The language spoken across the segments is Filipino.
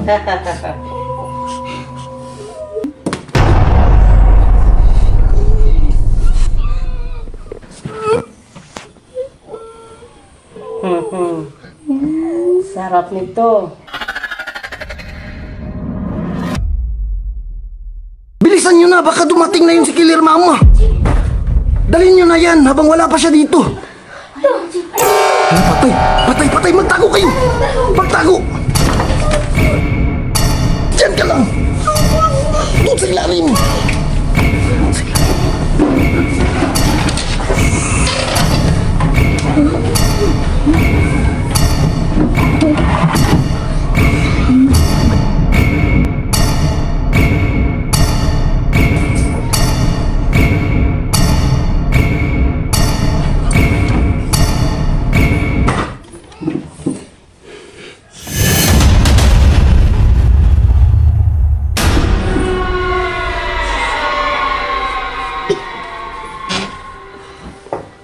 Sarap nito. Bilisan nyo na, baka dumating na yun si Killer Mama. Dalhin nyo na yan habang wala pa siya dito. Patay, patay, patay, magtago kayo. Magtago. Diyan ka lang. Doon sa ilalim.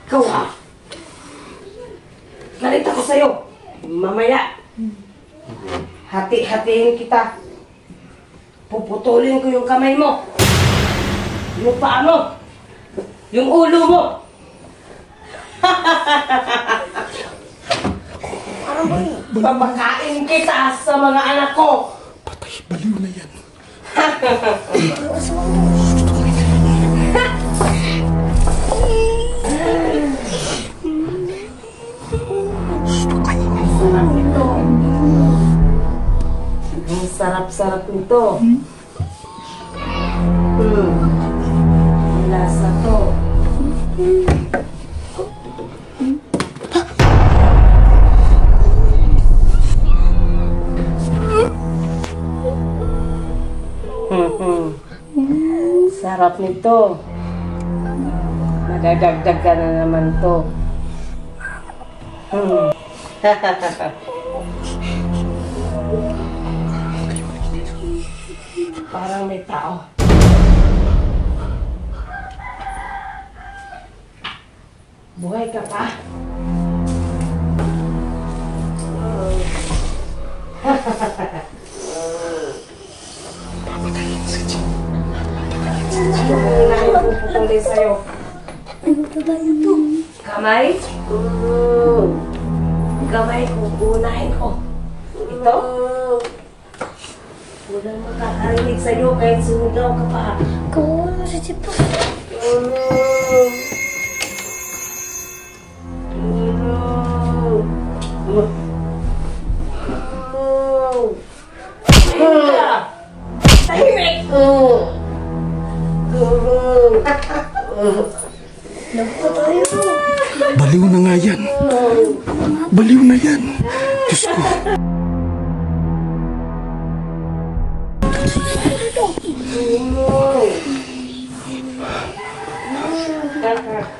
Ikaw galit ako sa'yo. Mamaya, hati-hatiin kita. Puputulin ko yung kamay mo. Yung paa mo. Yung ulo mo. Papakain kita sa mga anak ko. Patay, baliw na yan. Ang sarap-sarap nito. Ang lasa to. Sarap nito. Madadagdag ka na naman to. Parang may tao. Buhay ka pa? Papatayin si Jim. Ano muna yung puputulin sa'yo? Ano ba ba ito? Kamay? Kamay ko, unahin ko. Ito? Walang makakarinig sa'yo kahit sumigaw ka pa. Kawawa mo si Chipo. Tahimik! Nagpa tayo. Baliw na nga yan. Baliw na yan. Diyos ko.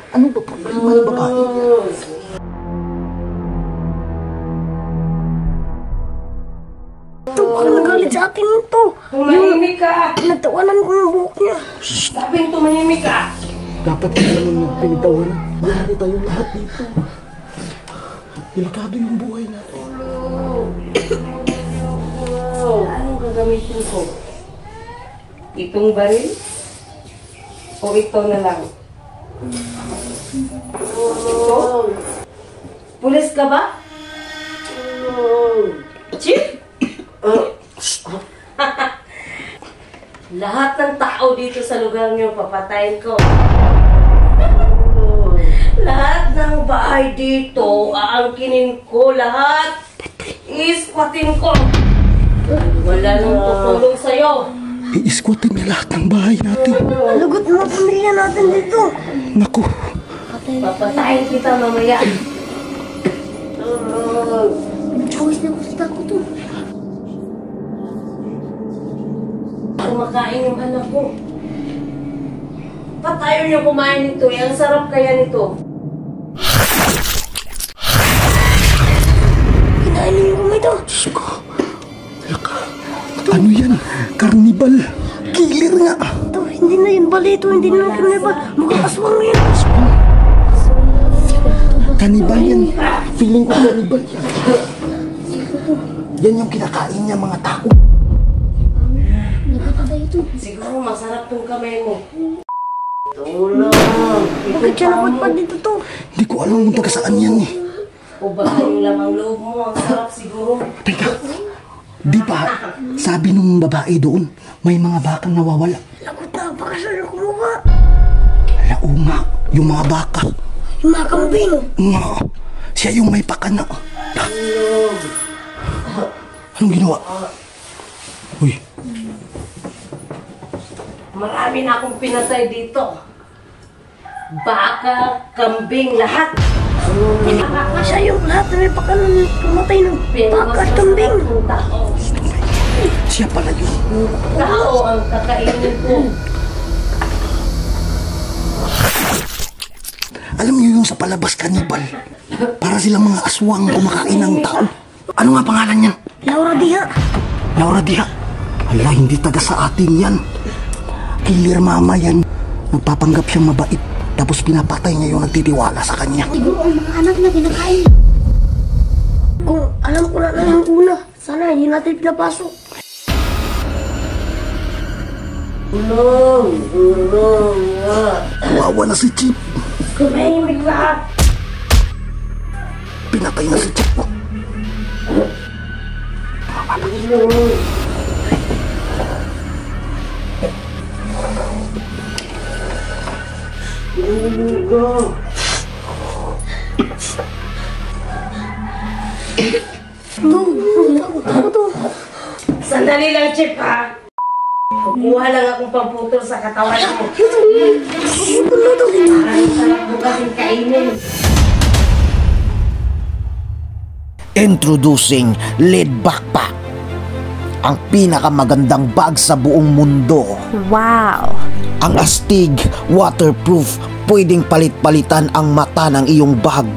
Ano ba problema ng babae? Ito, baka nagalit sa atin ito. Tumahimik ka! Nagtawanan ko yung buhok niya. Sabing tumahimik ka! Dapat na naman yung pinitawanan. Yari tayo lahat dito. Delikado yung buhay natin. Anong gagamitin ko? Itong baril? O ito na lang? Ito? Pulis ka ba? Chief? Lahat ng tao dito sa lugar niyo papatayin ko. Lahat ng bahay dito aangkinin ko. Lahat iispatin ko. Wala nang tutulong sa'yo. I-squatin niya lahat ng bahay natin. Lagot ng mga pamilya natin dito. Naku. Papatayin kita mamaya. Choice na gusto ko to. Kumakain yung anak ko. Patayo niyo kumain nito. Ang sarap kaya nito. Kinainin ko ito. Diyos ko. Ano yan? Carnival. Killer nga. Ito, hindi na yun balito. Hindi na kinibal. Mukhang aswang yan. Kanibal yan. Feeling ko kanibal yan. Yan yung kinakain niya mga tao. Siguro masarap tong kamay mo. Tulong. Bakit siya napadpad dito to? Hindi ko alam kung taga saan yan eh. O baka yung lamang loob mo, ang sarap siguro. Teka, di ba sabi nung babae doon, may mga bakang nawawala. Lagot na, baka siya na kumuha. Oo nga, yung mga baka. Yung mga kambing. Nga, siya yung may pakana. Anong ginawa? Uy, Marami na akong pinatay dito. Baka, kambing, lahat. Siya yung lahat na may pakanan pumatay ng baka at kambing. siya pala yun. Tao ang kakainin ko. Alam niyo yung sa palabas kanibal? Para silang mga aswang kumakain ng tao. Ano nga pangalan niyan? Laura Diha. Laura Diha. Hala, hindi taga sa atin yan. Killer mama yan. Nagpapanggap siyang mabait. Tapos pinapatay niya yung nagtitiwala sa kanya. Siguro ang mga anak na kinakain. Kung alam ko na ng una, sana hindi natin pinapasok. Tulong! Tulong! Kawawa na si Chip. Kumahimik lahat! Pinatay na si Chip. Tulong! Tulong! Ito. Sandali lang, Chip, ha? Kukuha lang akong pamputol sa katawan mo. Maraming sarap mo kasing kainin. Introducing Lead Backpack, ang pinakamagandang bag sa buong mundo. Wow! Ang astig, waterproof, pwedeng palit-palitan ang mata ng iyong bag.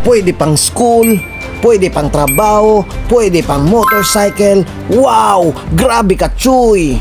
Pwede pang school, pwede pang trabaho, pwede pang motorcycle. Wow! Grabe ka, Chuy!